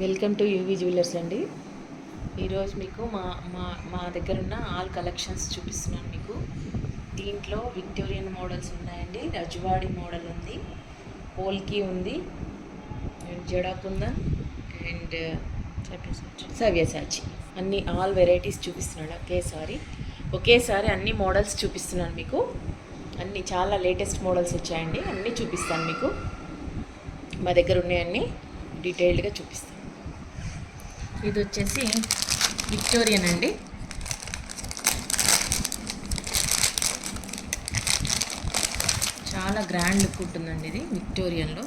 Welcome to UV jewellers అండి. ఈరోజు మీకు మా మా మా దగ్గర ఉన్న ఆల్ కలెక్షన్స్ చూపిస్తున్నాను మీకు. దీంట్లో విక్టోరియన్ మోడల్స్ ఉన్నాయండి, రజవాడి మోడల్ ఉంది, పోల్కి ఉంది, అండ్ జడాకుందన్ అండ్ సవ్యసాచి అన్ని ఆల్ వెరైటీస్ చూపిస్తున్నాను ఒకేసారి అన్ని మోడల్స్ చూపిస్తున్నాను మీకు. అన్ని చాలా లేటెస్ట్ మోడల్స్ వచ్చాయండి, అన్నీ చూపిస్తాను మీకు. మా దగ్గర ఉన్నాయన్నీ డీటెయిల్డ్గా చూపిస్తాను. ఇది వచ్చేసి విక్టోరియన్ అండి. చాలా గ్రాండ్ లుక్ ఉంటుందండి ఇది విక్టోరియన్లో.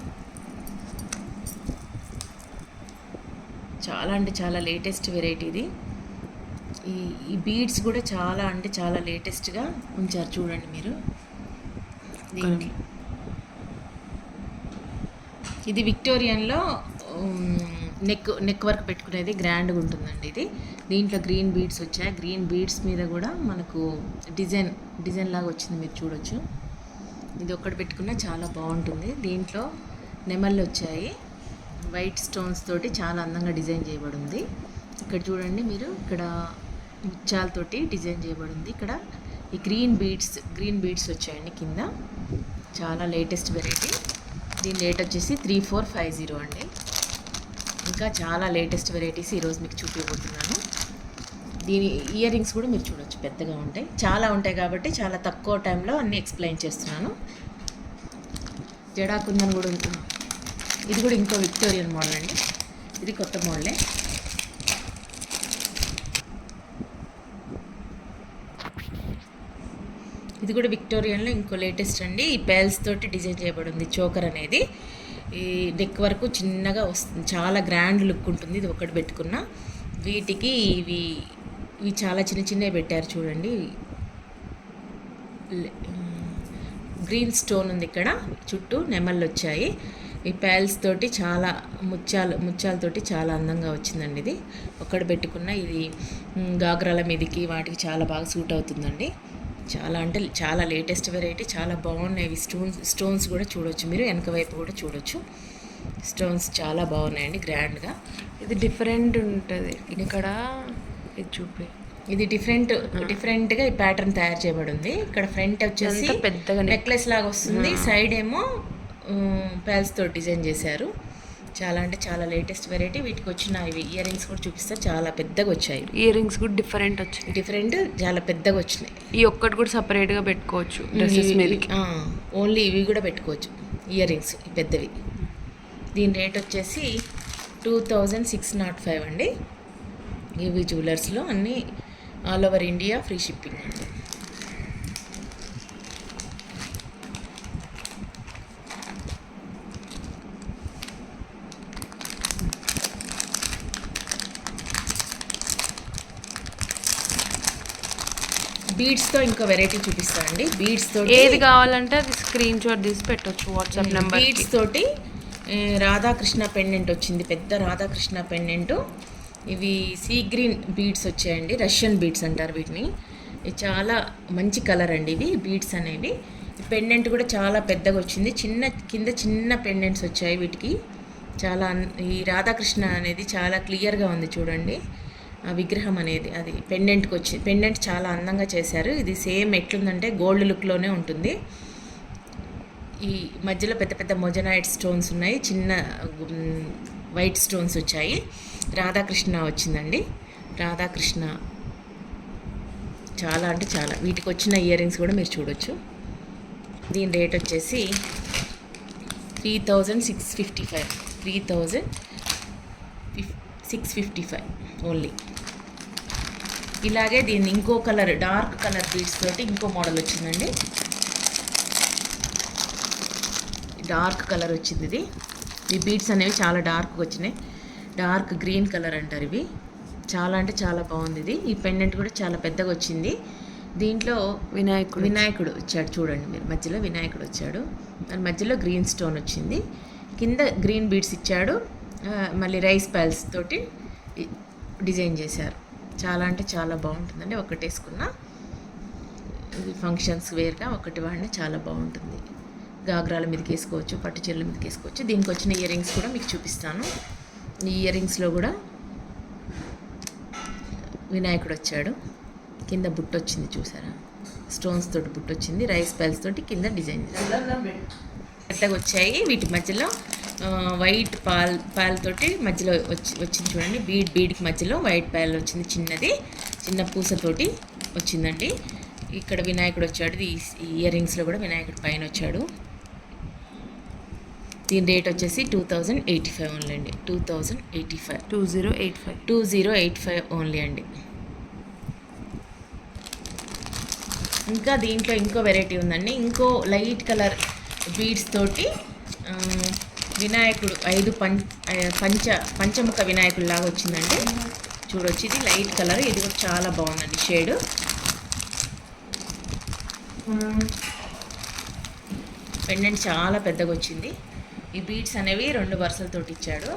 చాలా అంటే చాలా లేటెస్ట్ వెరైటీ ఇది. ఈ బీడ్స్ కూడా చాలా అంటే చాలా లేటెస్ట్గా ఉంచారు చూడండి మీరు. దీంట్లో ఇది విక్టోరియన్లో నెక్ వర్క్ పెట్టుకునేది గ్రాండ్గా ఉంటుందండి ఇది. దీంట్లో గ్రీన్ బీడ్స్ వచ్చాయి. గ్రీన్ బీడ్స్ మీద కూడా మనకు డిజైన్ లాగా వచ్చింది, మీరు చూడొచ్చు. ఇది ఒక్కటి పెట్టుకున్నా చాలా బాగుంటుంది. దీంట్లో నెమళ్ళు వచ్చాయి, వైట్ స్టోన్స్ తోటి చాలా అందంగా డిజైన్ చేయబడింది. ఇక్కడ చూడండి మీరు, ఇక్కడ ముత్యాలతోటి డిజైన్ చేయబడింది. ఇక్కడ ఈ గ్రీన్ బీడ్స్ వచ్చాయండి కింద. చాలా లేటెస్ట్ వెరైటీ. దీని రేట్ వచ్చేసి 3450 అండి. ఇంకా చాలా లేటెస్ట్ వెరైటీస్ ఈరోజు మీకు చూపించబోతున్నాను. దీని ఇయర్ రింగ్స్ కూడా మీరు చూడొచ్చు, పెద్దగా ఉంటాయి, చాలా ఉంటాయి కాబట్టి చాలా తక్కువ టైంలో అన్నీ ఎక్స్ప్లెయిన్ చేస్తున్నాను. జడాకుందన్ కూడా ఉంటుంది. ఇది కూడా ఇంకో విక్టోరియన్ మోడల్ అండి, ఇది కొత్త మోడలే. ఇది కూడా విక్టోరియన్లో ఇంకో లేటెస్ట్ అండి. ఈ పేల్స్ తోటి డిజైన్ చేయబడింది చోకర్ అనేది. ఈ నెక్ వరకు చిన్నగా వస్తుంది, చాలా గ్రాండ్ లుక్ ఉంటుంది. ఇది ఒకటి పెట్టుకున్న. వీటికి ఇవి చాలా చిన్నవి పెట్టారు చూడండి. గ్రీన్ స్టోన్ ఉంది ఇక్కడ, చుట్టూ నెమళ్ళు వచ్చాయి. ఈ పేల్స్ తోటి చాలా ముత్యాలతోటి చాలా అందంగా వచ్చిందండి. ఇది ఒకటి పెట్టుకున్న. ఇది గాగ్రాల మీదకి వాటికి చాలా బాగా సూట్ అవుతుందండి. చాలా అంటే చాలా లేటెస్ట్ వెరైటీ, చాలా బాగున్నాయి. స్టోన్స్ కూడా చూడొచ్చు మీరు, వెనక వైపు కూడా చూడొచ్చు. స్టోన్స్ చాలా బాగున్నాయండి గ్రాండ్గా. ఇది డిఫరెంట్ ఉంటుంది ఇక్కడ. ఇది డిఫరెంట్గా ఈ ప్యాటర్న్ తయారు చేయబడి ఉంది. ఇక్కడ ఫ్రంట్ వచ్చేసి పెద్దగా నెక్లెస్ లాగా వస్తుంది, సైడ్ ఏమో పేల్స్ తోటి డిజైన్ చేశారు. చాలా అంటే చాలా లేటెస్ట్ వెరైటీ. వీటికి వచ్చిన ఇవి ఇయర్ రింగ్స్ కూడా చూపిస్తారు, చాలా పెద్దగా వచ్చాయి. ఇయర్ రింగ్స్ కూడా డిఫరెంట్ చాలా పెద్దగా వచ్చినాయి. ఈ ఒక్కటి కూడా సపరేట్గా పెట్టుకోవచ్చు డ్రెస్సెస్ మీదకి. ఓన్లీ ఇవి కూడా పెట్టుకోవచ్చు ఇయర్ రింగ్స్ పెద్దవి. దీని రేట్ వచ్చేసి 2605 అండి. యూవీ జ్యువెలర్స్లో అన్నీ all over India free shipping అండి. బీడ్స్తో ఇంకో వెరైటీ చూపిస్తానండి. బీడ్స్తో ఏది కావాలంటే అది స్క్రీన్ షాట్ తీసి పెట్టవచ్చు వాట్సాప్ నెంబర్. బీడ్స్ తోటి రాధాకృష్ణ పెండెంట్ వచ్చింది, పెద్ద రాధాకృష్ణ పెండెంట్. ఇవి సీ గ్రీన్ బీడ్స్ వచ్చాయండి, రష్యన్ బీడ్స్ అంటారు వీటిని. చాలా మంచి కలర్ అండి ఇవి బీడ్స్ అనేవి. పెండెంట్ కూడా చాలా పెద్దగా వచ్చింది, కింద చిన్న పెండెంట్స్ వచ్చాయి వీటికి. చాలా ఈ రాధాకృష్ణ అనేది చాలా క్లియర్గా ఉంది చూడండి. ఆ విగ్రహం అనేది అది పెండెంట్ చాలా అందంగా చేశారు. ఇది సేమ్ ఎట్లుందంటే గోల్డ్ లుక్లోనే ఉంటుంది. ఈ మధ్యలో పెద్ద పెద్ద మొజనైట్ స్టోన్స్ ఉన్నాయి, చిన్న వైట్ స్టోన్స్ వచ్చాయి. రాధాకృష్ణ వచ్చిందండి, రాధాకృష్ణ చాలా అంటే చాలా. వీటికి వచ్చిన ఇయర్ రింగ్స్ కూడా మీరు చూడొచ్చు. దీని రేట్ వచ్చేసి 3655 3655 ఓన్లీ. ఇలాగే దీన్ని ఇంకో కలర్, డార్క్ కలర్ బీడ్స్ తోటి ఇంకో మోడల్ వచ్చిందండి. డార్క్ కలర్ వచ్చింది ఇది. ఈ బీడ్స్ అనేవి చాలా డార్క్గా వచ్చినాయి, డార్క్ గ్రీన్ కలర్ అంటారు ఇవి. చాలా అంటే చాలా బాగుంది ఇది. ఈ పెండెంట్ కూడా చాలా పెద్దగా వచ్చింది. దీంట్లో వినాయకుడు వచ్చాడు చూడండి మీరు, మధ్యలో వినాయకుడు వచ్చాడు. దాని మధ్యలో గ్రీన్ స్టోన్ వచ్చింది, కింద గ్రీన్ బీడ్స్ ఇచ్చాడు, మళ్ళీ రైస్ పైల్స్ తోటి డిజైన్ చేశారు. చాలా అంటే చాలా బాగుంటుందండి. ఒకటి వేసుకున్న ఇది ఫంక్షన్స్ వేర్గా ఒకటి వాడిన చాలా బాగుంటుంది. గాగ్రాల మీదకి వేసుకోవచ్చు, పట్టు చీరల మీదకి వేసుకోవచ్చు. దీనికి వచ్చిన ఇయర్ రింగ్స్ కూడా మీకు చూపిస్తాను. ఈ ఇయర్ రింగ్స్లో కూడా వినాయకుడు వచ్చాడు. కింద బుట్ట వచ్చింది చూసారా, స్టోన్స్ తోటి బుట్ట వచ్చింది, రైస్ పైల్స్ తోటి కింద డిజైన్ పెద్దగా వచ్చాయి. వీటి మధ్యలో వైట్ పాలతోటి మధ్యలో వచ్చింది చూడండి. బీడ్కి మధ్యలో వైట్ పాయల్ వచ్చింది, చిన్న పూసతోటి వచ్చిందండి. ఇక్కడ వినాయకుడు వచ్చాడు. ఈ ఇయర్ రింగ్స్లో కూడా వినాయకుడు పైన వచ్చాడు. దీని రేట్ వచ్చేసి 2085 ఓన్లీ అండి. 2085 ఓన్లీ అండి. ఇంకా దీంట్లో ఇంకో వెరైటీ ఉందండి. ఇంకో లైట్ కలర్ బీడ్స్ తోటి వినాయకుడు 5 పంచముఖ వినాయకుడు లాగా వచ్చిందండి. చూడొచ్చు, ఇది లైట్ కలర్. ఇది కూడా చాలా బాగుందండి షేడు. పెండెంట్ చాలా పెద్దగా వచ్చింది. ఈ బీడ్స్ అనేవి 2 వరుసలతోటి ఇచ్చాడు.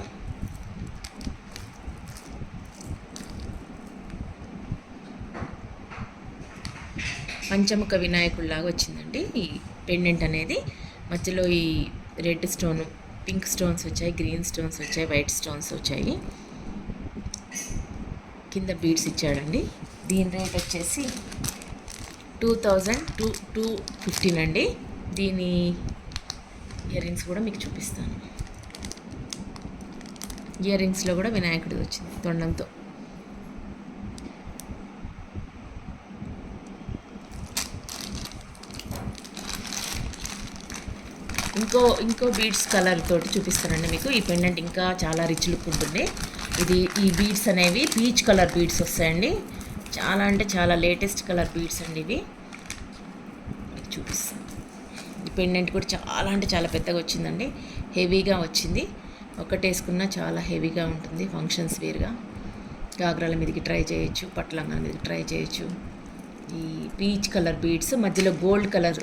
పంచముఖ వినాయకుడిలాగా వచ్చిందండి ఈ పెండెంట్ అనేది. మధ్యలో ఈ రెడ్ స్టోన్, పింక్ స్టోన్స్ వచ్చాయి, గ్రీన్ స్టోన్స్ వచ్చాయి, వైట్ స్టోన్స్ వచ్చాయి. కింద బీడ్స్ ఇచ్చాడండి. దీని రేట్ వచ్చేసి 2215 అండి. దీని ఇయర్ రింగ్స్ కూడా మీకు చూపిస్తాను. ఇయర్ రింగ్స్లో కూడా వినాయకుడు వచ్చింది తొండంతో. ఇంకో బీడ్స్ కలర్ తోటి చూపిస్తానండి మీకు. ఈ పెండెంట్ ఇంకా చాలా రిచ్ లుక్ ఉంటుంది. ఈ బీడ్స్ అనేవి పీచ్ కలర్ బీడ్స్ వస్తాయండి. చాలా అంటే చాలా లేటెస్ట్ కలర్ బీడ్స్ అండి ఇవి. మీకు చూపిస్తాను. ఈ పెండెంట్ కూడా చాలా అంటే చాలా పెద్దగా వచ్చిందండి. హెవీగా వచ్చింది. ఒకటి వేసుకున్నా చాలా హెవీగా ఉంటుంది. ఫంక్షన్స్ వేర్గా గాగ్రాల మీదకి ట్రై చేయొచ్చు, పట్లంగాల మీదకి ట్రై చేయొచ్చు. ఈ పీచ్ కలర్ బీడ్స్ మధ్యలో గోల్డ్ కలర్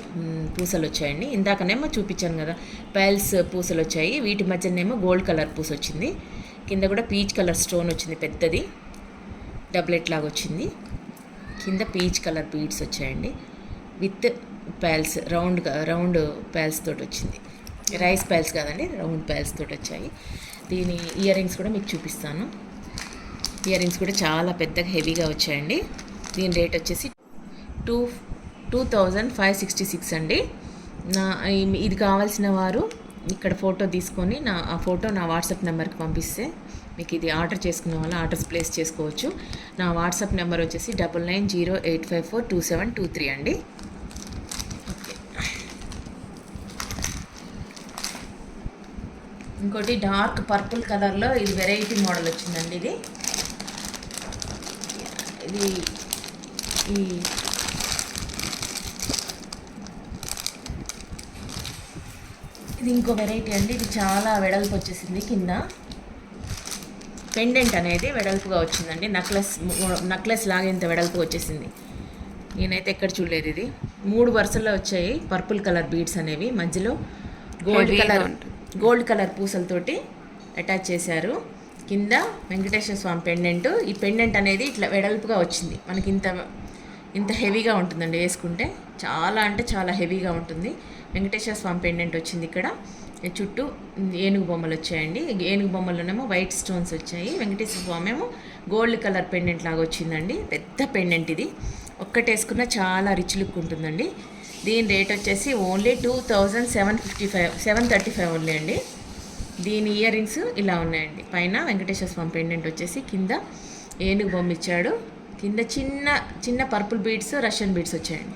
పూసలు వచ్చాయండి. ఇందాకనేమో చూపించాను కదా, పైల్స్ పూసలు వచ్చాయి. వీటి మధ్యనేమో గోల్డ్ కలర్ పూస వచ్చింది. కింద కూడా పీచ్ కలర్ స్టోన్ వచ్చింది, పెద్దది డబ్లెట్ లాగా వచ్చింది. కింద పీచ్ కలర్ బీడ్స్ వచ్చాయండి విత్ పైల్స్, రౌండ్ పైల్స్ తోటి వచ్చింది. రైస్ పైల్స్ కాదండి, రౌండ్ పైల్స్ తోటి వచ్చాయి. దీని ఇయర్ రింగ్స్ కూడా మీకు చూపిస్తాను. ఇయర్ రింగ్స్ కూడా చాలా పెద్దగా హెవీగా వచ్చాయండి. దీని రేట్ వచ్చేసి 2566 అండి. ఇది కావాల్సిన వారు ఇక్కడ ఫోటో తీసుకొని ఆ ఫోటో నా వాట్సాప్ నెంబర్కి పంపిస్తే మీకు ఇది ఆర్డర్ చేసుకునే వాళ్ళు ఆర్డర్స్ ప్లేస్ చేసుకోవచ్చు. నా వాట్సాప్ నెంబర్ వచ్చేసి 9908542723 అండి. ఓకే, ఇంకోటి డార్క్ పర్పుల్ కలర్లో ఇది వెరైటీ మోడల్ వచ్చిందండి. ఇది ఇంకో వెరైటీ అండి. ఇది చాలా వెడల్పు వచ్చేసింది. కింద పెండెంట్ అనేది వెడల్పుగా వచ్చిందండి. నక్లెస్ లాగా ఇంత వెడల్పు వచ్చేసింది. నేనైతే ఎక్కడ చూడలేదు. ఇది 3 వరుసల్లో వచ్చాయి పర్పుల్ కలర్ బీడ్స్ అనేవి. మధ్యలో గోల్డ్ కలర్ పూసలతోటి అటాచ్ చేశారు. కింద వెంకటేశ్వర స్వామి పెండెంట్. ఈ పెండెంట్ అనేది ఇట్లా వెడల్పుగా వచ్చింది. మనకి ఇంత హెవీగా ఉంటుందండి వేసుకుంటే. చాలా అంటే చాలా హెవీగా ఉంటుంది. వెంకటేశ్వర స్వామి పెండెంట్ వచ్చింది. ఇక్కడ చుట్టూ ఏనుగు బొమ్మలు వచ్చాయండి. ఏనుగు బొమ్మలోనేమో వైట్ స్టోన్స్ వచ్చాయి. వెంకటేశ్వర స్వామి ఏమో గోల్డ్ కలర్ పెండెంట్ లాగా వచ్చిందండి. పెద్ద పెండెంట్ ఇది. ఒక్కటేసుకున్న చాలా రిచ్ లుక్ ఉంటుందండి. దీని రేట్ వచ్చేసి ఓన్లీ 2735 ఓన్లీ అండి. దీని ఇయర్ రింగ్స్ ఇలా ఉన్నాయండి. పైన వెంకటేశ్వర స్వామి పెండెంట్ వచ్చేసి కింద ఏనుగు బొమ్మ ఇచ్చాడు. కింద చిన్న పర్పుల్ బీడ్స్, రష్యన్ బీడ్స్ వచ్చాయండి.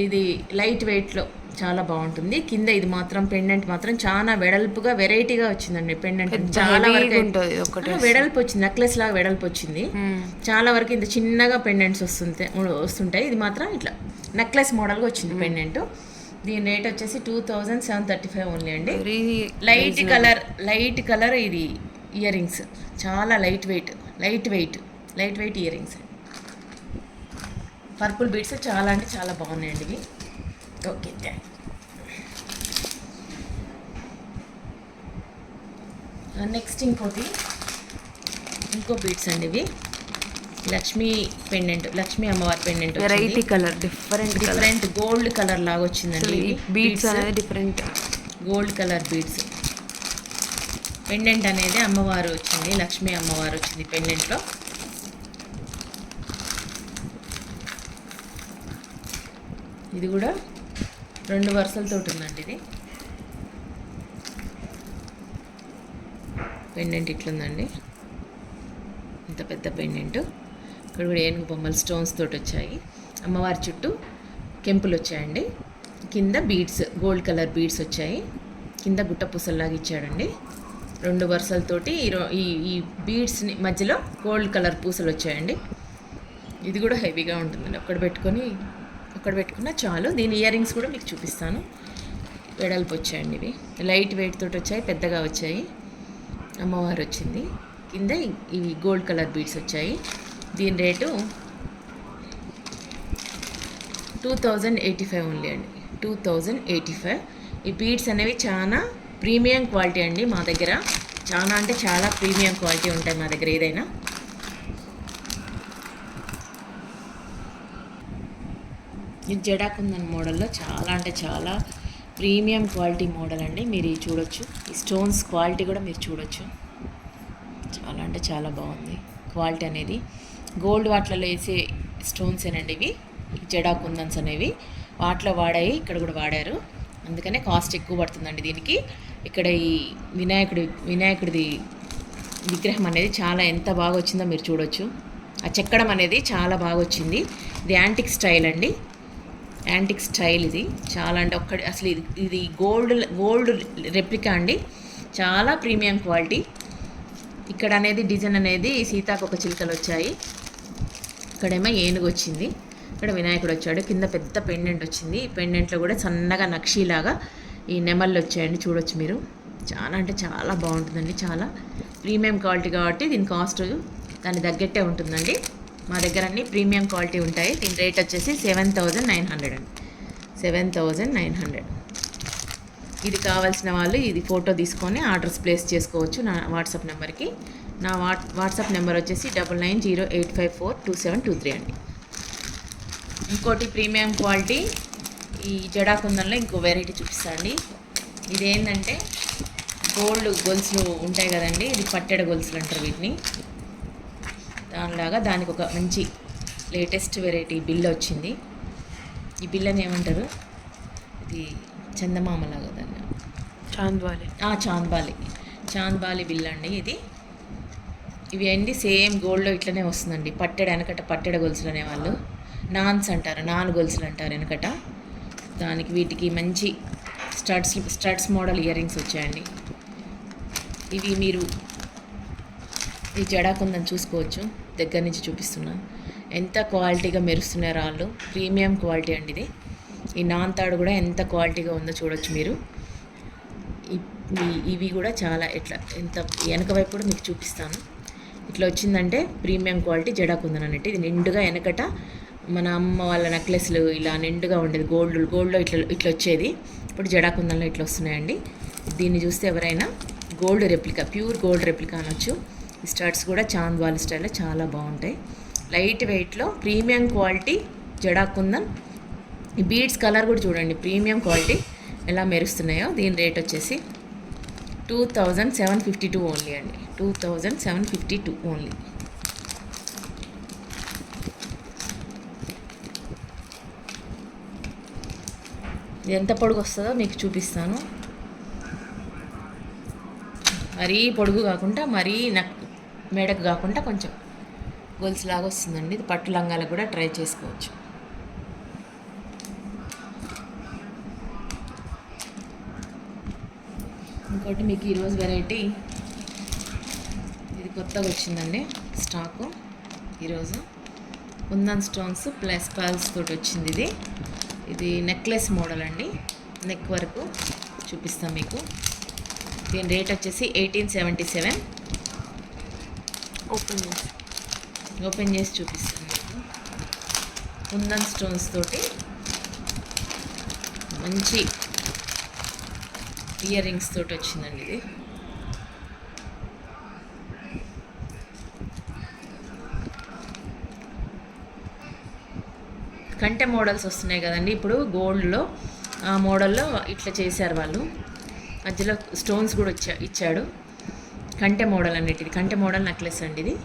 ఇది లైట్ వెయిట్లో చాలా బాగుంటుంది. కింద ఇది మాత్రం పెండెంట్ మాత్రం చాలా వెడల్పుగా వెరైటీగా వచ్చిందండి. పెండెంట్ చాలా వరకు వెడల్పు వచ్చింది, నెక్లెస్ లాగా వెడల్పు వచ్చింది. చాలా వరకు ఇంత చిన్నగా పెండెంట్స్ వస్తుంటాయి. ఇది మాత్రం ఇట్లా నెక్లెస్ మోడల్గా వచ్చింది పెండెంట్. దీని రేట్ వచ్చేసి 2735 ఓన్లీ అండి. లైట్ కలర్ ఇది ఇయర్ రింగ్స్. చాలా light weight ear rings. Purple beads చాలా అంటే చాలా బాగున్నాయండి ఇవి. Okay, thank you. నెక్స్ట్ ఇంకో బీడ్స్ అండి ఇవి. లక్ష్మీ పెండెంట్, లక్ష్మీ అమ్మవారి pendant variety colour, different gold colour లాగా వచ్చిందండి. బీడ్స్ అనేది different gold colour beads. Pendant అనేది అమ్మవారు వచ్చింది, లక్ష్మీ అమ్మవారు వచ్చింది పెండెంట్లో. ఇది కూడా 2 వరుసలతో ఉందండి. ఇది పెండెంట్ ఇట్లుందండి, ఇంత పెద్ద పెండెంట్. ఇక్కడ కూడా ఏనుగు బొమ్మలు స్టోన్స్ తోటి వచ్చాయి. అమ్మవారి చుట్టూ కెంపులు వచ్చాయండి. కింద బీడ్స్, గోల్డ్ కలర్ బీడ్స్ వచ్చాయి. కింద గుట్ట పూసల్లాగా ఇచ్చాడండి. 2 వరుసలతోటి ఈ బీడ్స్ని మధ్యలో గోల్డ్ కలర్ పూసలు వచ్చాయండి. ఇది కూడా హెవీగా ఉంటుందండి. అక్కడ పెట్టుకున్నా చాలు. దీని ఇయర్ రింగ్స్ కూడా మీకు చూపిస్తాను. వెడల్పు వచ్చాయండి. ఇవి లైట్ వెయిట్ తోటి వచ్చాయి, పెద్దగా వచ్చాయి. అమ్మవారు వచ్చింది. కింద ఇవి గోల్డ్ కలర్ బీడ్స్ వచ్చాయి. దీని రేటు 2085 ఓన్లీ అండి, 2085. ఈ బీడ్స్ అనేవి చాలా ప్రీమియం క్వాలిటీ అండి. మా దగ్గర చాలా అంటే చాలా ప్రీమియం క్వాలిటీ ఉంటాయి మా దగ్గర ఏదైనా. ఇది జడాకుందన్ మోడల్లో చాలా అంటే చాలా ప్రీమియం క్వాలిటీ మోడల్ అండి. మీరు ఇది చూడొచ్చు. ఈ స్టోన్స్ క్వాలిటీ కూడా మీరు చూడొచ్చు. చాలా అంటే చాలా బాగుంది క్వాలిటీ అనేది. గోల్డ్ వాటిలలో వేసే స్టోన్స్ ఏనండి ఇవి, జడాకుందన్స్ అనేవి. వాటిలో వాడాయి, ఇక్కడ కూడా వాడారు. అందుకనే కాస్ట్ ఎక్కువ పడుతుందండి దీనికి. ఇక్కడ ఈ వినాయకుడిది విగ్రహం అనేది చాలా ఎంత బాగా వచ్చిందో మీరు చూడొచ్చు. ఆ చెక్కడం అనేది చాలా బాగా వచ్చింది. ఇది యాంటిక్ స్టైల్ అండి, యాంటిక్ స్టైల్. ఇది చాలా అంటే అసలు ఇది గోల్డ్ రెప్లికా అండి, చాలా ప్రీమియం క్వాలిటీ. ఇక్కడ అనేది డిజైన్ అనేది సీతాకొక చిలుకలు వచ్చాయి. ఇక్కడేమో ఏనుగు వచ్చింది. ఇక్కడ వినాయకుడు వచ్చాడు. కింద పెద్ద పెండెంట్ వచ్చింది. ఈ పెండెంట్లో కూడా సన్నగా నక్షీలాగా ఈ నెమళ్ళు వచ్చాయండి, చూడొచ్చు మీరు. చాలా అంటే చాలా బాగుంటుందండి, చాలా ప్రీమియం క్వాలిటీ కాబట్టి దీని కాస్ట్ దాన్ని తగ్గట్టే ఉంటుందండి. మా దగ్గర అన్ని ప్రీమియం క్వాలిటీ ఉంటాయి. దీని రేట్ వచ్చేసి 7900 అండి, 7900. ఇది కావాల్సిన వాళ్ళు ఇది ఫోటో తీసుకొని ఆర్డర్స్ ప్లేస్ చేసుకోవచ్చు నా వాట్సాప్ నెంబర్కి. నా వాట్సాప్ నెంబర్ వచ్చేసి 9908542723 అండి. ఇంకోటి ప్రీమియం క్వాలిటీ ఈ జడాకుందంలో ఇంకో వెరైటీ చూపిస్తాండి. ఇదేంటంటే గోల్డ్ గొలుసులు ఉంటాయి కదండి, ఇది పట్టెడ గొలుసులు అంటారు వీటిని. దానిలాగా దానికి ఒక మంచి లేటెస్ట్ వెరైటీ బిల్ల వచ్చింది. ఈ బిల్లని ఏమంటారు, ఇది చందమామలాగా దాన్ని చాంద్బాలి బిల్ల అండి ఇది. ఇవి అండి సేమ్ గోల్డ్లో ఇట్లనే వస్తుందండి. వెనకట పట్టెడ గొలుసులు అనేవాళ్ళు, నాన్స్ అంటారు, నాన్ గొలుసులు అంటారు వెనకట. దానికి వీటికి మంచి స్టడ్స్ మోడల్ ఇయర్ రింగ్స్ వచ్చాయండి. ఇవి మీరు ఈ జడాకుందని చూసుకోవచ్చు, దగ్గర నుంచి చూపిస్తున్నాను. ఎంత క్వాలిటీగా మెరుస్తున్నాయి రాళ్ళు, ప్రీమియం క్వాలిటీ అండి ఇది. ఈ నాన్ తాడు కూడా ఎంత క్వాలిటీగా ఉందో చూడొచ్చు మీరు. ఇవి కూడా చాలా ఎంత వెనక వైపు కూడా మీకు చూపిస్తాను. ఇట్లా వచ్చిందంటే ప్రీమియం క్వాలిటీ జడాకుందన్ అన్నట్టు. ఇది నిండుగా వెనకట మన అమ్మ వాళ్ళ నెక్లెస్లు ఇలా నిండుగా ఉండేది, గోల్డ్లో ఇట్లా వచ్చేది. ఇప్పుడు జడాకుందన్లో ఇట్లా వస్తున్నాయండి. దీన్ని చూస్తే ఎవరైనా gold replica, pure gold replica అనొచ్చు. ఈ స్టడ్స్ కూడా చాంద్వాల్ స్టైల్లో చాలా బాగుంటాయి. లైట్ వెయిట్లో ప్రీమియం క్వాలిటీ జడాకుందన్. ఈ బీడ్స్ కలర్ కూడా చూడండి, ప్రీమియం క్వాలిటీ ఎలా మెరుస్తున్నాయో. దీని రేట్ వచ్చేసి 2752 ఓన్లీ అండి, 2752 ఓన్లీ. ఎంత పొడుగు వస్తుందో మీకు చూపిస్తాను. మరీ పొడుగు కాకుండా మరీ మెడకు కాకుండా కొంచెం గొలుసులాగా వస్తుందండి. ఇది పట్టు లంగాలకు కూడా ట్రై చేసుకోవచ్చు. ఇంకోటి మీకు ఈరోజు వెరైటీ ఇది కొత్తగా వచ్చిందండి స్టాకు ఈరోజు. కుందన్ స్టోన్స్ ప్లస్ పర్ల్స్ తోటి వచ్చింది ఇది. ఇది నెక్లెస్ మోడల్ అండి, నెక్ వరకు చూపిస్తాం మీకు. దీని రేట్ వచ్చేసి 1877. ఓపెన్ చేసి చూపిస్తాను మీకు. కుందన్ స్టోన్స్ తోటి మంచి ఇయర్ రింగ్స్ తోటి వచ్చిందండి ఇది. కంటె మోడల్స్ వస్తున్నాయి కదండి ఇప్పుడు గోల్డ్లో, ఆ మోడల్లో ఇట్లా చేశారు వాళ్ళు. మధ్యలో స్టోన్స్ కూడా ఇచ్చాడు. కంటె మోడల్ అన్నిటిది, కంటె మోడల్ నెక్లెస్ అండి ఇది.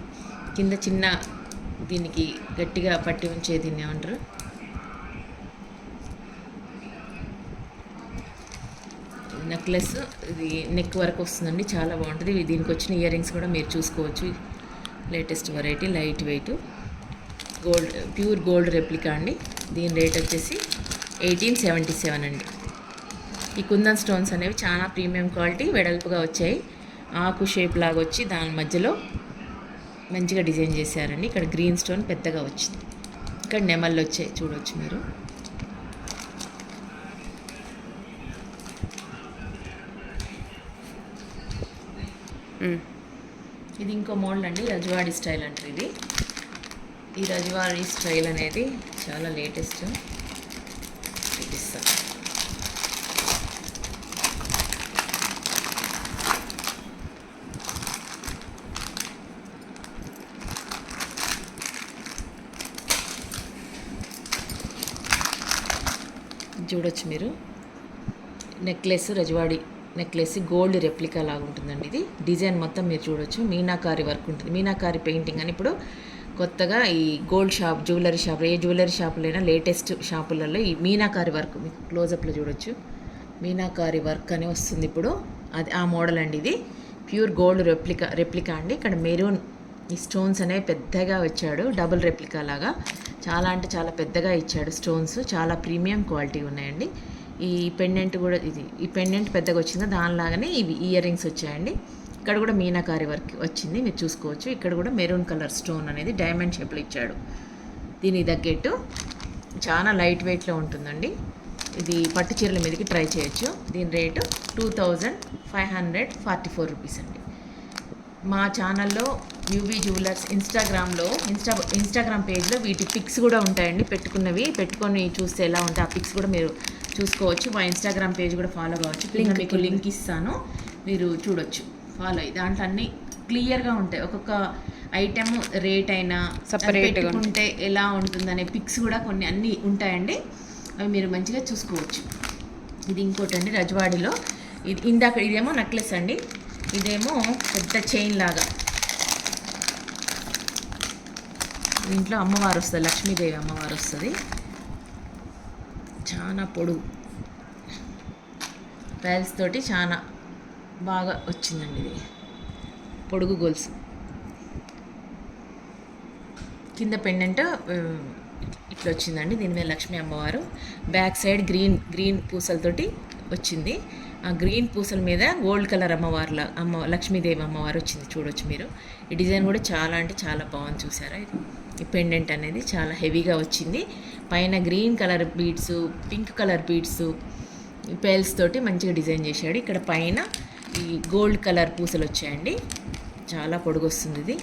కింద చిన్న దీనికి గట్టిగా పట్టి ఉంచే దీన్ని ఏమంటారు, నెక్లెస్. ఇది నెక్ వరకు వస్తుందండి, చాలా బాగుంటుంది. దీనికి వచ్చిన ఇయర్ రింగ్స్ కూడా మీరు చూసుకోవచ్చు. Latest variety, light weight gold, pure gold replica అండి. దీని రేట్ వచ్చేసి 1877 అండి. ఈ కుందన్ స్టోన్స్ అనేవి చాలా ప్రీమియం క్వాలిటీ, వెడల్పుగా వచ్చాయి. ఆకు షేప్ లాగా వచ్చి దాని మధ్యలో మంచిగా డిజైన్ చేశారండి. ఇక్కడ గ్రీన్ స్టోన్ పెద్దగా వచ్చింది. ఇక్కడ నెమళ్ళు వచ్చాయి, చూడవచ్చు మీరు. ఇది ఇంకో మోడల్ అండి, రజవాడి స్టైల్ అంటారు ఇది. ఈ రజవాడి స్టైల్ అనేది చాలా లేటెస్ట్, చూపిస్తాను. చూడొచ్చు మీరు, necklace, Rajwadi necklace, gold replica లాగా ఉంటుందండి ఇది. డిజైన్ మొత్తం మీరు చూడొచ్చు, మీనాకారి వర్క్ ఉంటుంది. మీనాకారి పెయింటింగ్ అని ఇప్పుడు కొత్తగా ఈ గోల్డ్ షాప్, జ్యువెలరీ షాప్, ఏ జ్యువెలరీ షాపులైనా లేటెస్ట్ షాపులలో ఈ మీనాకారి వర్క్ మీకు క్లోజప్లో చూడొచ్చు. మీనాకారి వర్క్ అని వస్తుంది ఇప్పుడు, అది ఆ మోడల్ అండి ఇది. ప్యూర్ గోల్డ్ రెప్లికా అండి. ఇక్కడ మెరూన్ ఈ స్టోన్స్ అనేవి పెద్దగా వచ్చాడు, డబుల్ రెప్లికా లాగా. చాలా అంటే చాలా పెద్దగా ఇచ్చాడు స్టోన్స్, చాలా ప్రీమియం క్వాలిటీ ఉన్నాయండి. ఈ పెండెంట్ కూడా ఇది, ఈ పెండెంట్ పెద్దగా వచ్చిందో దానిలాగానే ఇవి ఇయర్ రింగ్స్ వచ్చాయండి. ఇక్కడ కూడా మీనాకారి వర్క్ వచ్చింది, మీరు చూసుకోవచ్చు. ఇక్కడ కూడా మెరూన్ కలర్ స్టోన్ అనేది డైమండ్ షేప్లో ఇచ్చాడు. దీనికి తగ్గట్టు చాలా లైట్ వెయిట్లో ఉంటుందండి. ఇది పట్టు చీరల మీదకి ట్రై చేయొచ్చు. దీని రేటు 2544 రూపీస్ అండి. మా ఛానల్లో యూవీ జ్యువెలర్స్ ఇన్స్టాగ్రామ్ పేజ్లో వీటి పిక్స్ కూడా ఉంటాయండి, పెట్టుకొని చూస్తే ఎలా ఉంటాయి ఆ పిక్స్ కూడా మీరు చూసుకోవచ్చు. మా ఇన్స్టాగ్రామ్ పేజ్ కూడా ఫాలో కావచ్చు. మీకు లింక్ ఇస్తాను, మీరు చూడొచ్చు, ఫాలో అయ్యి. దాంట్లో అన్నీ క్లియర్గా ఉంటాయి. ఒక్కొక్క ఐటెం రేట్ అయినా పెట్టుకుంటే ఎలా ఉంటుందనే పిక్స్ కూడా కొన్ని అన్నీ ఉంటాయండి. అవి మీరు మంచిగా చూసుకోవచ్చు. ఇది ఇంకోటి అండి, రజవాడిలో ఇది. ఇదేమో నెక్లెస్ అండి, ఇదేమో పెద్ద చైన్ లాగా. దీంట్లో అమ్మవారు వస్తుంది, లక్ష్మీదేవి అమ్మవారు వస్తుంది. చాలా పొడుగు పైల్స్ తోటి చాలా బాగా వచ్చిందండి ఇది. పొడుగు గొలుసు, కింద పెండెంట్ ఇట్లా వచ్చిందండి. దీని మీద లక్ష్మీ అమ్మవారు, బ్యాక్ సైడ్ గ్రీన్ పూసలతోటి వచ్చింది. ఆ గ్రీన్ పూసల మీద గోల్డ్ కలర్ లక్ష్మీదేవి అమ్మవారు వచ్చింది, చూడొచ్చు మీరు. ఈ డిజైన్ కూడా చాలా అంటే చాలా బాగుంది, చూసారా. ఈ పెండెంట్ అనేది చాలా హెవీగా వచ్చింది. పైన green colour beads, pink colour beads, pales తోటి మంచిగా డిజైన్ చేశాడు. ఇక్కడ పైన ఈ గోల్డ్ కలర్ పూసలు వచ్చాయండి. చాలా పొడుగు వస్తుంది ఇది,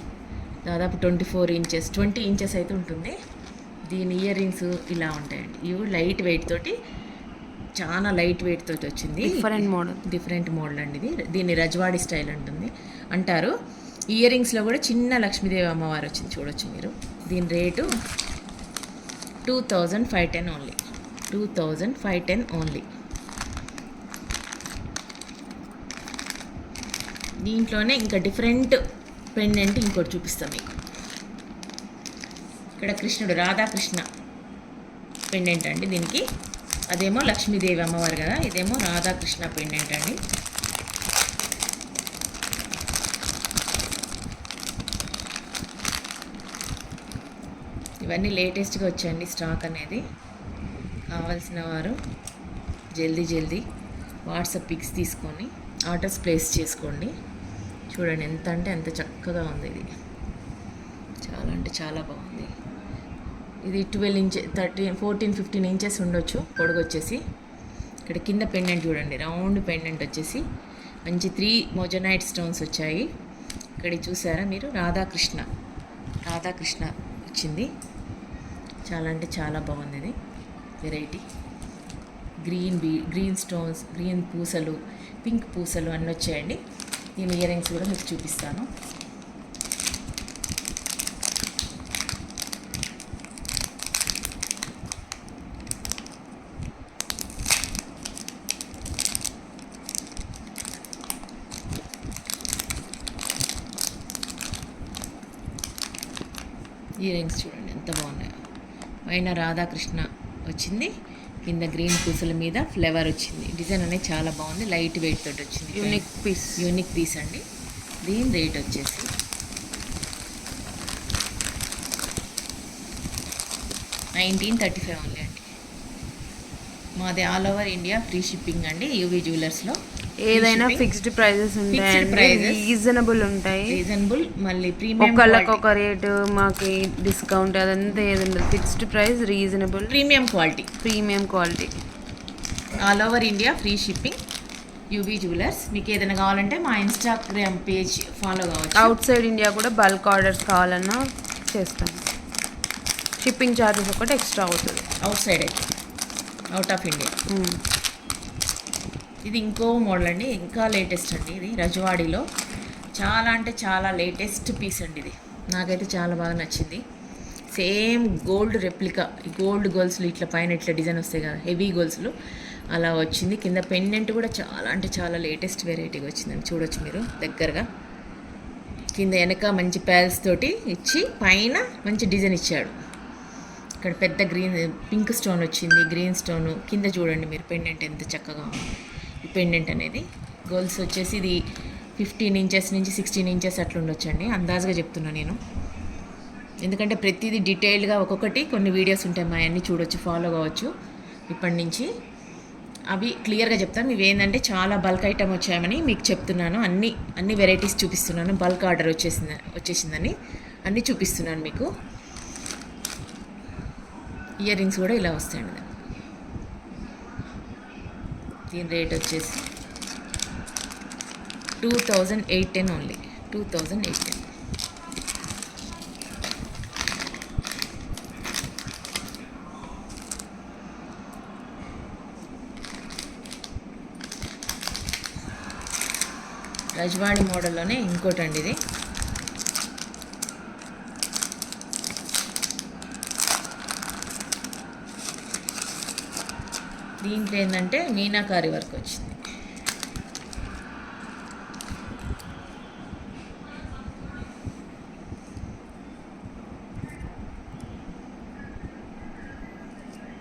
దాదాపు 20 ఇంచెస్ అయితే ఉంటుంది. దీని ఇయర్ రింగ్స్ ఇలా ఉంటాయండి. ఇవి లైట్ వెయిట్ తోటి, చాలా లైట్ వెయిట్ తోటి వచ్చింది. డిఫరెంట్ మోడల్ అండి ఇది. దీన్ని రజవాడి స్టైల్ అంటారు. ఇయర్ రింగ్స్లో కూడా చిన్న లక్ష్మీదేవి అమ్మవారు వచ్చింది, చూడొచ్చు మీరు. దీని రేటు 2510 ఓన్లీ, 2510 ఓన్లీ. దీంట్లోనే ఇంకా డిఫరెంట్ పెండెంట్ ఇంకోటి చూపిస్తాం మీకు. ఇక్కడ కృష్ణుడు, రాధాకృష్ణ పెండెంట్ అండి దీనికి. అదేమో లక్ష్మీదేవి అమ్మవారు కదా, ఇదేమో రాధాకృష్ణ పెండెంట్ అండి. ఇవన్నీ లేటెస్ట్గా వచ్చాయండి స్టాక్ అనేది. కావాల్సిన వారు జల్దీ వాట్సాప్ పిక్స్ తీసుకొని ఆర్డర్స్ ప్లేస్ చేసుకోండి. చూడండి ఎంత అంటే ఎంత చక్కగా ఉంది ఇది, చాలా అంటే చాలా బాగుంది. ఇది 12 ఇంచెస్, 13, 14, 15 ఇంచెస్ ఉండొచ్చు పొడుగు వచ్చేసి. ఇక్కడ కింద పెండెంట్ చూడండి, రౌండ్ పెండెంట్ వచ్చేసి మంచి 3 మోజనైట్ స్టోన్స్ వచ్చాయి. ఇక్కడ చూసారా మీరు, రాధాకృష్ణ వచ్చింది. చాలా అంటే చాలా బాగుంది ఇది వెరైటీ. గ్రీన్ స్టోన్స్, గ్రీన్ పూసలు, పింక్ పూసలు అన్నీ వచ్చాయండి. దీని ఇయర్ రింగ్స్ కూడా మీకు చూపిస్తాను. ఇయర్ రింగ్స్ చూడండి ఎంత బాగున్నాయో. పైన రాధాకృష్ణ వచ్చింది, కింద గ్రీన్ పూసల మీద ఫ్లేవర్ వచ్చింది. డిజైన్ అనేది చాలా బాగుంది, లైట్ వెయిట్ తోటి వచ్చింది. యూనిక్ పీస్ అండి. దీని రేట్ వచ్చేసి 1935 ఓన్లీ అండి. మాది all over India free shipping అండి. యూవీ జ్యువెలర్స్లో ఏదైనా ఫిక్స్డ్ ప్రైజెస్ ఉంటాయి, రీజనబుల్ ఉంటాయి. రీజనబుల్, మళ్ళీ ప్రీమియం, ఒకళ్ళకి ఒక రేటు, మాకు డిస్కౌంట్ అదంతా ఏదన్నా fixed price, reasonable, premium quality, all over India free shipping. UV jewellers. మీకు ఏదైనా కావాలంటే మా ఇన్స్టాగ్రామ్ పేజ్ ఫాలో కావచ్చు. అవుట్ సైడ్ ఇండియా కూడా బల్క్ ఆర్డర్స్ కావాలన్నా చేస్తాను. షిప్పింగ్ ఛార్జెస్ ఒకటి ఎక్స్ట్రా అవుతుంది. అవుట్ సైడ్ అయితే, అవుట్ ఆఫ్ ఇండియా. ఇది ఇంకో మోడల్ అండి, ఇంకా లేటెస్ట్ అండి. ఇది రజవాడీలో చాలా అంటే చాలా లేటెస్ట్ పీస్ అండి. ఇది నాకైతే చాలా బాగా నచ్చింది. సేమ్ గోల్డ్ రెప్లికా, గోల్డ్ గోల్స్లు ఇట్లా పైన ఇట్లా డిజైన్ వస్తాయి కదా, హెవీ గోల్స్లు అలా వచ్చింది. కింద పెండెంట్ కూడా చాలా అంటే చాలా లేటెస్ట్ వెరైటీగా వచ్చిందండి. చూడొచ్చు మీరు దగ్గరగా. కింద వెనక మంచి ప్యాల్స్ తోటి ఇచ్చి పైన మంచి డిజైన్ ఇచ్చాడు. ఇక్కడ పెద్ద పింక్ స్టోన్ వచ్చింది, గ్రీన్ స్టోను. కింద చూడండి మీరు పెండెంట్ ఎంత చక్కగా ఉంది. ఈ పెండెంట్ అనేది గోల్స్ వచ్చేసి ఇది 15 ఇంచెస్ నుంచి 16 ఇంచెస్ అట్లా ఉండొచ్చండి, అందాజుగా చెప్తున్నా నేను. ఎందుకంటే ప్రతిదీ డీటెయిల్డ్గా ఒక్కొక్కటి కొన్ని వీడియోస్ ఉంటాయి, మా అన్నీ చూడొచ్చు, ఫాలో కావచ్చు ఇప్పటి నుంచి. అవి క్లియర్గా చెప్తాను. ఇవి ఏంటంటే చాలా బల్క్ ఐటమ్ వచ్చాయని మీకు చెప్తున్నాను. అన్ని వెరైటీస్ చూపిస్తున్నాను. బల్క్ ఆర్డర్ వచ్చేసిందని అన్నీ చూపిస్తున్నాను మీకు. ఇయర్ రింగ్స్ కూడా ఇలా వస్తాయండి. దీని రేట్ వచ్చేసి 2810 ఓన్లీ, 2810. రజవాడి మోడల్లోనే ఇంకోటి అండి ఇది. దీంట్లో ఏంటంటే మీనాకారి వర్క్ వచ్చింది.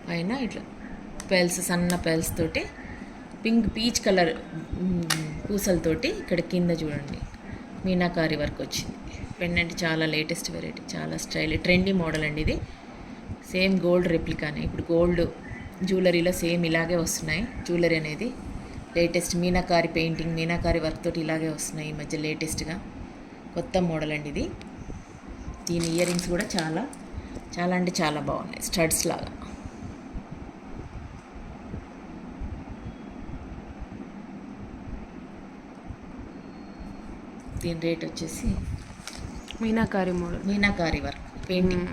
పైన ఇట్లా పెల్స్, సన్న పెల్స్ తోటి పీచ్ కలర్ పూసలతోటి ఇక్కడ కింద చూడండి మీనాకారి వర్క్ వచ్చింది. పెండెంట్ చాలా లేటెస్ట్ వెరైటీ, చాలా స్టైల్, ట్రెండీ మోడల్ అండి ఇది. సేమ్ గోల్డ్ రెప్లికానే. ఇప్పుడు గోల్డ్ జ్యువెలరీలో సేమ్ ఇలాగే వస్తున్నాయి. జ్యువెలరీ అనేది latest meenakari painting, meenakari work తోటి ఇలాగే వస్తున్నాయి ఈ మధ్య లేటెస్ట్గా. కొత్త మోడల్ అండి ఇది. దీని ఇయర్ రింగ్స్ కూడా చాలా చాలా అంటే చాలా బాగున్నాయి, స్టడ్స్ లాగా. దీని రేట్ వచ్చేసి meenakari model, meenakari work painting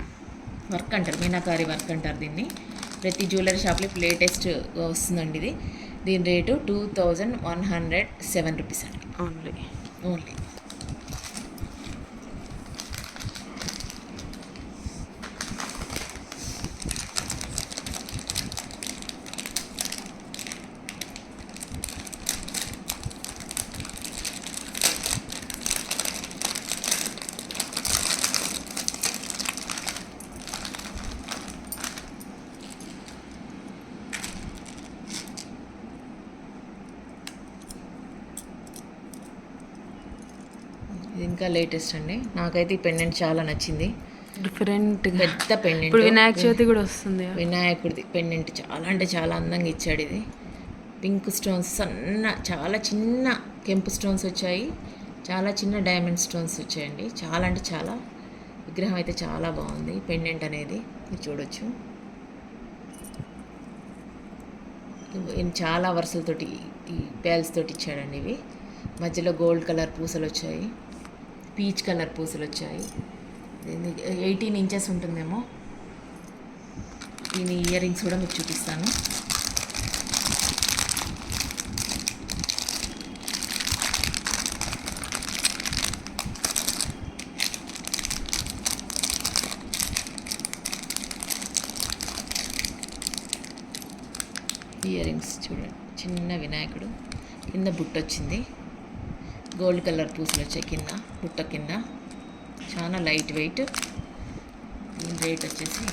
work అంటారు, మీనాకారి వర్క్ అంటారు దీన్ని. ప్రతి జ్యువెలరీ షాప్లో ఇప్పుడు లేటెస్ట్ వస్తుందండి ఇది. దీని రేటు 2107 రూపీస్ అండి ఓన్లీ. ఇది ఇంకా లేటెస్ట్ అండి. నాకైతే ఈ పెండెంట్ చాలా నచ్చింది. డిఫరెంట్ పెద్ద పెండెంట్. ఇప్పుడు వినాయక చవితి కూడా వస్తుంది. వినాయకుడిది పెండెంట్ చాలా అంటే చాలా అందంగా ఇచ్చాడు. ఇది పింక్ స్టోన్స్, చాలా చిన్న కెంపు స్టోన్స్ వచ్చాయి, చాలా చిన్న డైమండ్ స్టోన్స్ వచ్చాయండి. చాలా అంటే చాలా, విగ్రహం అయితే చాలా బాగుంది. పెండెంట్ అనేది మీరు చూడొచ్చు. చాలా వరుసలతోటి ఈ పేల్స్ తోటి ఇచ్చాడండి. ఇవి మధ్యలో గోల్డ్ కలర్ పూసలు వచ్చాయి, పీచ్ కలర్ పూసలు వచ్చాయి. 18 ఇంచెస్ ఉంటుందేమో. దీని ఇయర్ రింగ్స్ కూడా మీకు చూపిస్తాను. ఇయర్ రింగ్స్ చూడండి, చిన్న వినాయకుడు, కింద బుట్ట వచ్చింది, గోల్డ్ కలర్ పూసలు వచ్చాయి కింద బుట్ట కింద. చాలా లైట్ వెయిట్, దీని రేట్ వచ్చేసి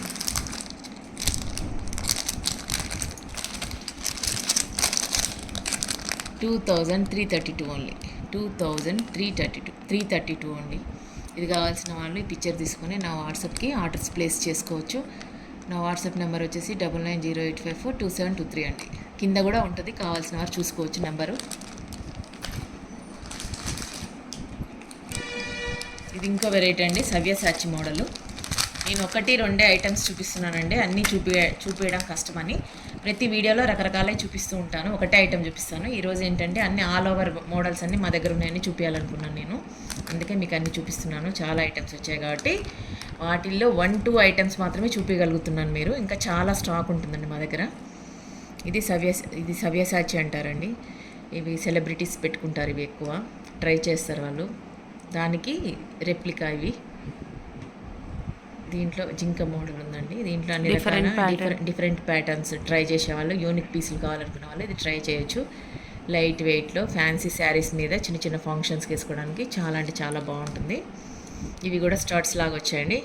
2332 ఓన్లీ. 332 ఓన్లీ. ఇది కావాల్సిన వాళ్ళు ఈ పిక్చర్ తీసుకుని నా వాట్సాప్కి ఆర్డర్స్ ప్లేస్ చేసుకోవచ్చు. నా వాట్సాప్ నెంబర్ వచ్చేసి 9908542723 అండి. కింద కూడా ఉంటుంది, కావాల్సిన వారు చూసుకోవచ్చు నెంబరు. ఇది ఇంకో వెరైటీ అండి, సవ్యసాచి మోడలు. నేను 1-2 ఐటమ్స్ చూపిస్తున్నానండి, అన్నీ చూపించడం కష్టమని ప్రతి వీడియోలో రకరకాలే చూపిస్తూ ఉంటాను. ఒకటే ఐటమ్ చూపిస్తాను. ఈరోజు ఏంటంటే అన్ని ఆల్ ఓవర్ మోడల్స్ అన్నీ మా దగ్గర ఉన్నాయని చూపించాలనుకున్నాను నేను, అందుకే మీకు అన్నీ చూపిస్తున్నాను. చాలా ఐటమ్స్ వచ్చాయి కాబట్టి వాటిల్లో 1-2 ఐటమ్స్ మాత్రమే చూపించగలుగుతున్నాను. మీరు ఇంకా చాలా స్టాక్ ఉంటుందండి మా దగ్గర. ఇది సవ్యసాచి అంటారండి. ఇవి సెలబ్రిటీస్ పెట్టుకుంటారు, ఇవి ఎక్కువ ట్రై చేస్తారు వాళ్ళు. దానికి రెప్లికా ఇవి. దీంట్లో జింక మోడల్ ఉందండి. దీంట్లో అన్ని రకాల డిఫరెంట్ ప్యాటర్న్స్ ట్రై చేసేవాళ్ళు, యూనిక్ పీసులు కావాలనుకునే వాళ్ళు ఇది ట్రై చేయొచ్చు. లైట్ వెయిట్లో ఫ్యాన్సీ శారీస్ మీద చిన్న చిన్న ఫంక్షన్స్కి వేసుకోవడానికి చాలా అంటే చాలా బాగుంటుంది. ఇవి కూడా స్టర్ట్స్ లాగా వచ్చాయండి,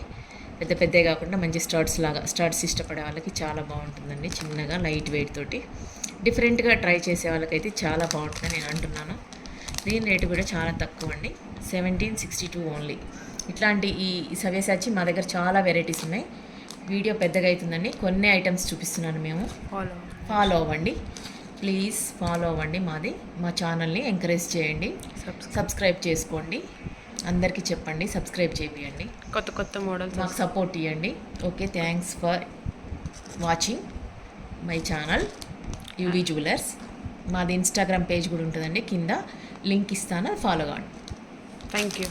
పెద్ద పెద్దవి కాకుండా మంచి స్టర్ట్స్ లాగా. స్టర్ట్స్ ఇష్టపడే వాళ్ళకి చాలా బాగుంటుందండి, చిన్నగా లైట్ వెయిట్ తోటి. డిఫరెంట్గా ట్రై చేసే వాళ్ళకైతే చాలా బాగుంటుందని నేను అంటున్నాను. దీని రేటు కూడా చాలా తక్కువ అండి, 1762 ఓన్లీ. ఇట్లాంటి ఈ సవ్యసాచి మా దగ్గర చాలా వెరైటీస్ ఉన్నాయి. వీడియో పెద్దగా అవుతుందండి, కొన్ని ఐటమ్స్ చూపిస్తున్నాను. మేము ఫాలో అవ్వండి ప్లీజ్, ఫాలో అవ్వండి. మా ఛానల్ని ఎంకరేజ్ చేయండి, సబ్స్క్రైబ్ చేసుకోండి. అందరికీ చెప్పండి, సబ్స్క్రైబ్ చేయండి, కొత్త మోడల్స్ మాకు సపోర్ట్ ఇవ్వండి. Okay, thanks for watching my channel UV jewellers. మాది ఇన్స్టాగ్రామ్ పేజ్ కూడా ఉంటుందండి, కింద లింక్ ఇస్తాను, ఫాలో కావండి. Thank you.